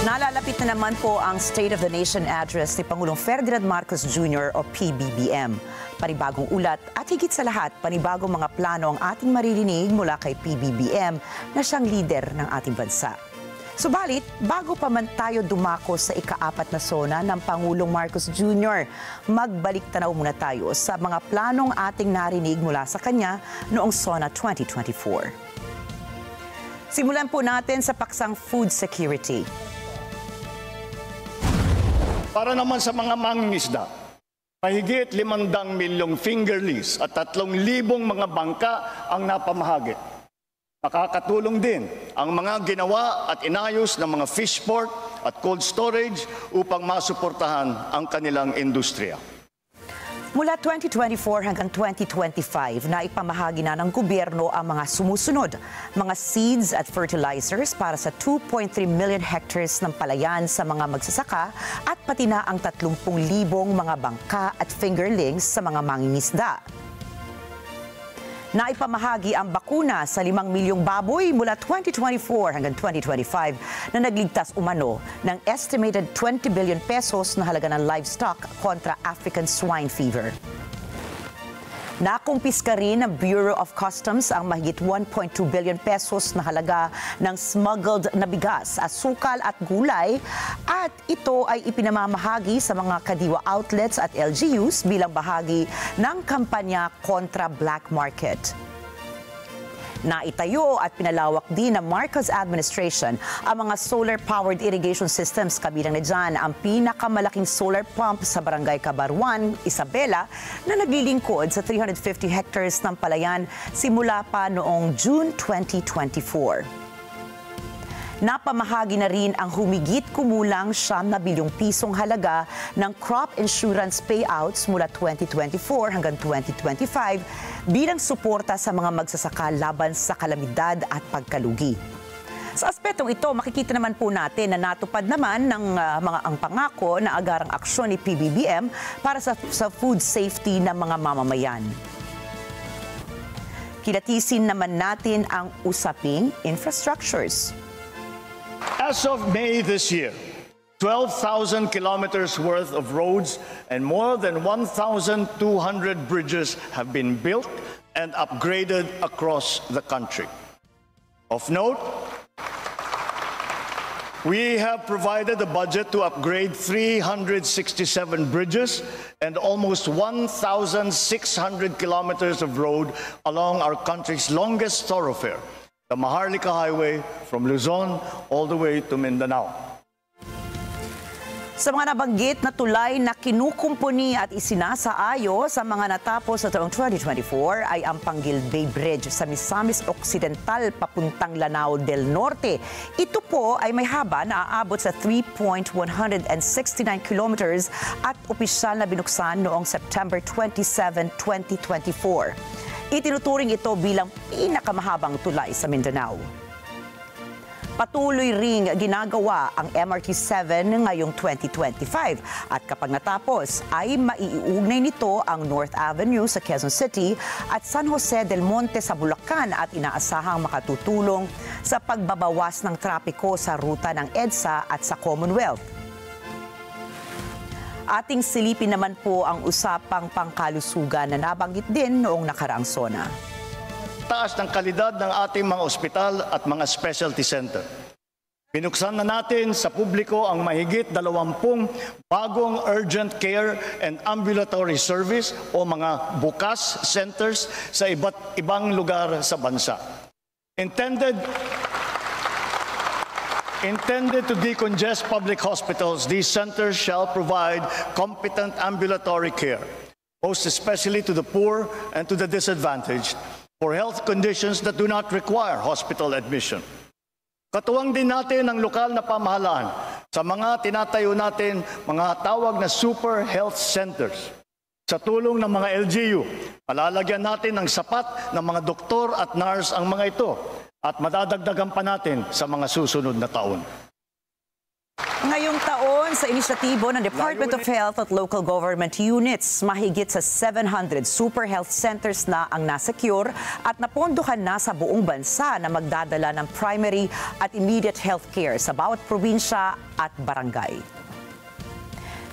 Nalalapit na naman po ang State of the Nation Address ni Pangulong Ferdinand Marcos Jr. o PBBM. Panibagong ulat at higit sa lahat, panibagong mga plano ang ating maririnig mula kay PBBM na siyang lider ng ating bansa. Subalit, bago pa man tayo dumako sa ika-4 na sona ng Pangulong Marcos Jr., magbalik tanaw muna tayo sa mga planong ating narinig mula sa kanya noong SONA 2024. Simulan po natin sa paksang food security. Para naman sa mga mangingisda, mahigit 500 milyong fingerlings at 3,000 mga bangka ang napamahagi. Makakatulong din ang mga ginawa at inayos ng mga fish port at cold storage upang masuportahan ang kanilang industriya. Mula 2024 hanggang 2025, naipamahagi na ng gobyerno ang mga sumusunod, mga seeds at fertilizers para sa 2.3 million hectares ng palayan sa mga magsasaka at pati na ang 30,000 mga bangka at fingerlings sa mga mangingisda. Naipamahagi ang bakuna sa 5 milyong baboy mula 2024 hanggang 2025 na nagligtas umano ng estimated 20 billion pesos na halaga ng livestock kontra African swine fever. Nakumpiska rin ng Bureau of Customs ang mahigit 1.2 billion pesos na halaga ng smuggled na bigas, asukal at gulay at ito ay ipinamamahagi sa mga kadiwa outlets at LGUs bilang bahagi ng kampanya kontra black market. Naitayo at pinalawak din ng Marcos administration ang mga solar-powered irrigation systems, kabilang na dyan ang pinakamalaking solar pump sa Barangay Cabaruan, Isabela, na naglilingkod sa 350 hectares ng palayan simula pa noong June 2024. Napamahagi na rin ang humigit kumulang 9 bilyong pisong halaga ng crop insurance payouts mula 2024 hanggang 2025 bilang suporta sa mga magsasaka laban sa kalamidad at pagkalugi. Sa aspetong ito, makikita naman po natin na natupad naman ng ang pangako na agarang aksyon ni PBBM para sa food safety ng mga mamamayan. Kilatisin naman natin ang usaping infrastructures. As of May this year, 12,000 kilometers worth of roads and more than 1,200 bridges have been built and upgraded across the country. Of note, we have provided a budget to upgrade 367 bridges and almost 1,600 kilometers of road along our country's longest thoroughfare, the Maharlika Highway from Luzon all the way to Mindanao. Sa mga nabanggit na tulay na kinukumpuni at isinasaayo sa mga natapos sa taong 2024 ay ang Panguil Bay Bridge sa Misamis Occidental papuntang Lanao del Norte. Ito po ay may haba na aabot sa 3.169 kilometers at opisyal na binuksan noong September 27, 2024. Itinuturing ito bilang pinakamahabang tulay sa Mindanao. Patuloy ring ginagawa ang MRT-7 ngayong 2025 at kapag natapos ay maiuugnay nito ang North Avenue sa Quezon City at San Jose del Monte sa Bulacan at inaasahang makatutulong sa pagbabawas ng trapiko sa ruta ng EDSA at sa Commonwealth. Ating silipin naman po ang usapang pangkalusugan na nabanggit din noong nakaraang SONA. Taas ng kalidad ng ating mga ospital at mga specialty center. Binuksan na natin sa publiko ang mahigit 20 bagong urgent care and ambulatory service o mga bukas centers sa iba't ibang lugar sa bansa. Intended to decongest public hospitals, these centers shall provide competent ambulatory care, most especially to the poor and to the disadvantaged, for health conditions that do not require hospital admission. Katuwang din natin ang lokal na pamahalaan sa mga tinatayo natin mga tawag na super health centers. Sa tulong ng mga LGU, palalagyan natin ng sapat na mga doktor at nurse ang mga ito at madadagdagan pa natin sa mga susunod na taon. Ngayong taon, sa inisyatibo ng Department of Health at local government units, mahigit sa 700 super health centers na ang nasecure at napondohan na sa buong bansa na magdadala ng primary at immediate health care sa bawat probinsya at barangay.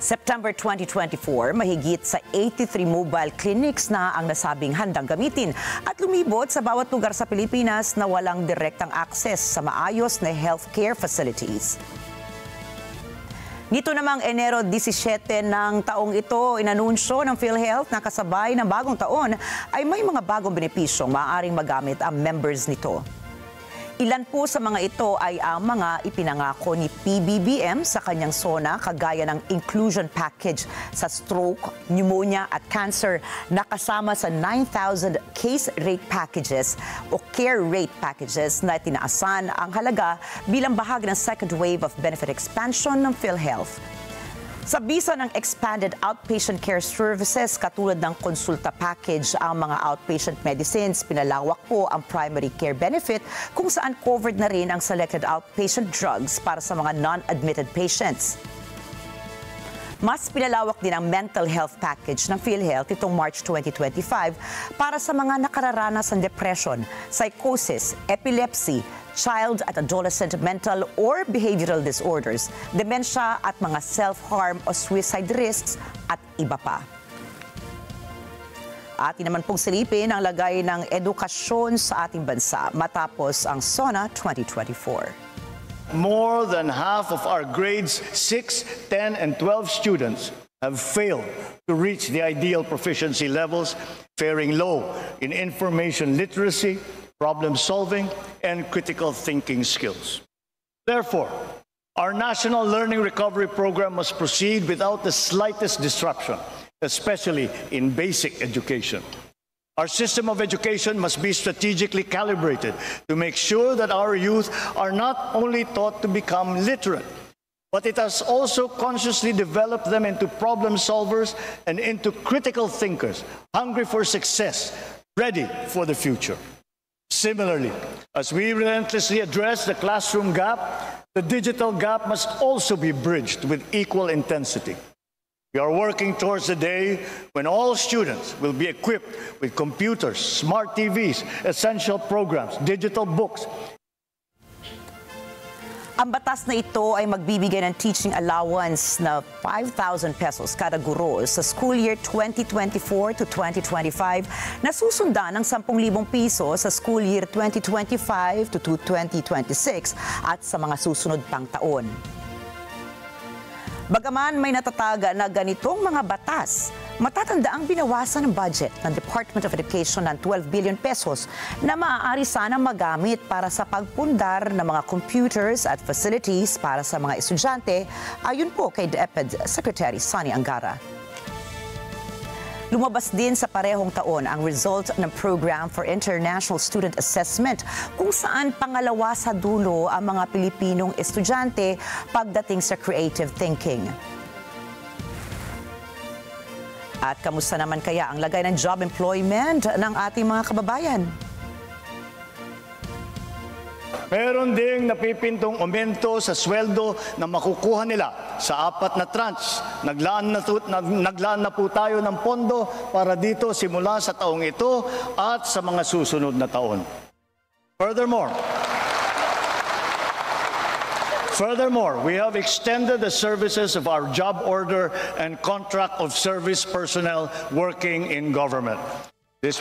September 2024, mahigit sa 83 mobile clinics na ang nasabing handang gamitin at lumibot sa bawat lugar sa Pilipinas na walang direktang access sa maayos na healthcare facilities. Nito namang Enero 17 ng taong ito, inanunsyo ng PhilHealth na kasabay ng bagong taon ay may mga bagong benepisyong maaaring magamit ang members nito. Ilan po sa mga ito ay ang mga ipinangako ni PBBM sa kanyang SONA kagaya ng inclusion package sa stroke, pneumonia at cancer na kasama sa 9,000 case rate packages o care rate packages na tinaasan ang halaga bilang bahagi ng second wave of benefit expansion ng PhilHealth. Sa bisa ng expanded outpatient care services katulad ng konsulta package ang mga outpatient medicines, pinalawak po ang primary care benefit kung saan covered na rin ang selected outpatient drugs para sa mga non-admitted patients. Mas pinalawak din ang mental health package ng PhilHealth itong March 2025 para sa mga nakararanas ng depression, psychosis, epilepsy, child at adolescent mental or behavioral disorders, dementia at mga self-harm o suicide risks at iba pa. Atin naman pong silipin ang lagay ng edukasyon sa ating bansa matapos ang SONA 2024. More than half of our grades 6, 10, and 12 students have failed to reach the ideal proficiency levels, faring low in information literacy, problem solving, and critical thinking skills. Therefore, our National Learning Recovery Program must proceed without the slightest disruption, especially in basic education. Our system of education must be strategically calibrated to make sure that our youth are not only taught to become literate, but it has also consciously developed them into problem solvers and into critical thinkers, hungry for success, ready for the future. Similarly, as we relentlessly address the classroom gap, the digital gap must also be bridged with equal intensity. We are working towards the day when all students will be equipped with computers, smart TVs, essential programs, digital books. Ang batas na ito ay magbibigay ng teaching allowance na 5,000 pesos kada guro sa school year 2024 to 2025 na susundan ng 10,000 piso sa school year 2025 to 2026 at sa mga susunod pang taon. Bagaman may natataga na ganitong mga batas, matatanda ang binawasan ng budget ng Department of Education ng 12 billion pesos na maaari sanang magamit para sa pagpundar ng mga computers at facilities para sa mga estudyante, ayon po kay DepEd Secretary Sonny Angara. Lumabas din sa parehong taon ang result ng Program for International Student Assessment kung saan pangalawa sa dulo ang mga Pilipinong estudyante pagdating sa creative thinking. At kamusta naman kaya ang lagay ng job employment ng ating mga kababayan? Meron ding napipintong aumento sa sweldo na makukuha nila sa 4 na tranche. Naglaan na po tayo ng pondo para dito simula sa taong ito at sa mga susunod na taon. Furthermore, we have extended the services of our job order and contract of service personnel working in government. This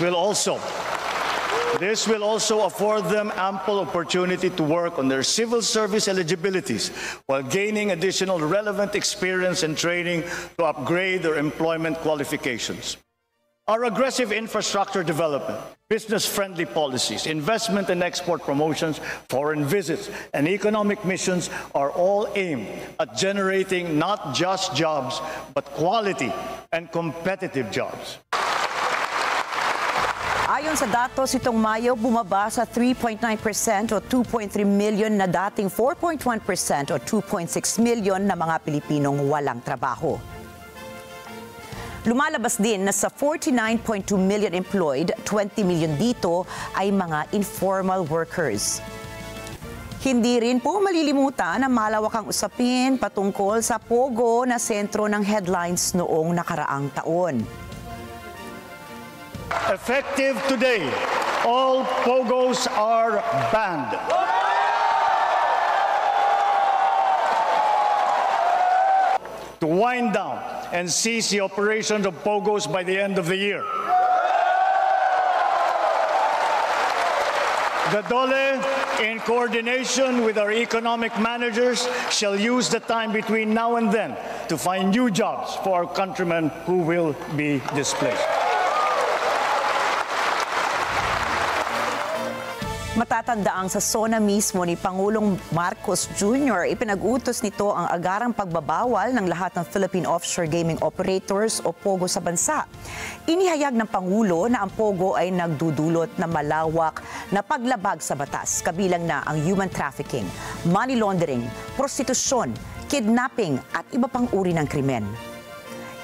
will also afford them ample opportunity to work on their civil service eligibilities while gaining additional relevant experience and training to upgrade their employment qualifications. Our aggressive infrastructure development, business-friendly policies, investment and export promotions, foreign visits, and economic missions are all aimed at generating not just jobs, but quality and competitive jobs. Ayon sa datos itong Mayo, bumaba sa 3.9% o 2.3 million na dating 4.1% o 2.6 million na mga Pilipinong walang trabaho. Lumalabas din na sa 49.2 million employed, 20 million dito ay mga informal workers. Hindi rin po malilimutan ang malawakang usapin patungkol sa Pogo na sentro ng headlines noong nakaraang taon. Effective today, all Pogos are banned. To wind down and cease the operations of Pogos by the end of the year. The DOLE, in coordination with our economic managers, shall use the time between now and then to find new jobs for our countrymen who will be displaced. Matatandaang sa SONA mismo ni Pangulong Marcos Jr., ipinag-utos nito ang agarang pagbabawal ng lahat ng Philippine Offshore Gaming Operators o POGO sa bansa. Inihayag ng Pangulo na ang POGO ay nagdudulot na malawak na paglabag sa batas, kabilang na ang human trafficking, money laundering, prostitusyon, kidnapping at iba pang uri ng krimen.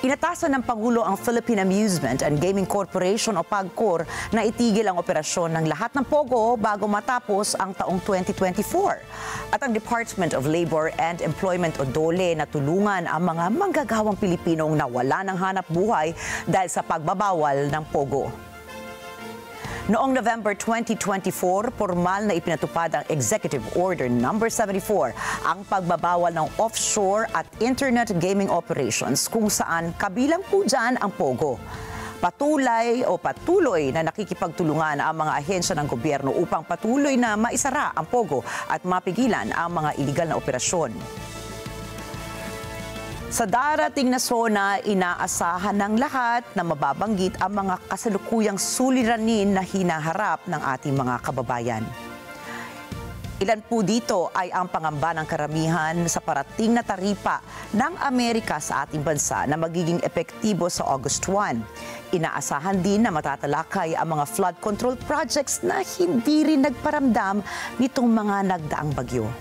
Inatasan ng Pangulo ang Philippine Amusement and Gaming Corporation o PAGCOR na itigil ang operasyon ng lahat ng POGO bago matapos ang taong 2024. At ang Department of Labor and Employment o DOLE na tulungan ang mga manggagawang Pilipinong nawala ng hanap buhay dahil sa pagbabawal ng POGO. Noong November 2024, formal na ipinatupad ang Executive Order No. 74, ang pagbabawal ng offshore at internet gaming operations kung saan kabilang po dyan ang POGO. Patuloy na nakikipagtulungan ang mga ahensya ng gobyerno upang patuloy na maisara ang POGO at mapigilan ang mga iligal na operasyon. Sa darating na SONA, inaasahan ng lahat na mababanggit ang mga kasalukuyang suliranin na hinaharap ng ating mga kababayan. Ilan po dito ay ang pangamba ng karamihan sa parating na taripa ng Amerika sa ating bansa na magiging epektibo sa August 1. Inaasahan din na matatalakay ang mga flood control projects na hindi rin nagparamdam nitong mga nagdaang bagyo.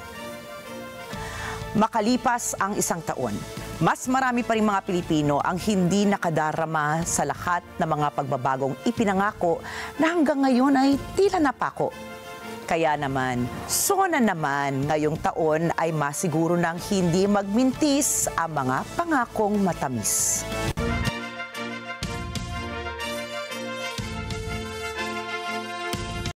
Makalipas ang isang taon, mas marami pa rin mga Pilipino ang hindi nakadarama sa lahat ng mga pagbabagong ipinangako na hanggang ngayon ay tila napako. Kaya naman, SONA naman ngayong taon ay masiguro nang hindi magmintis ang mga pangakong matamis.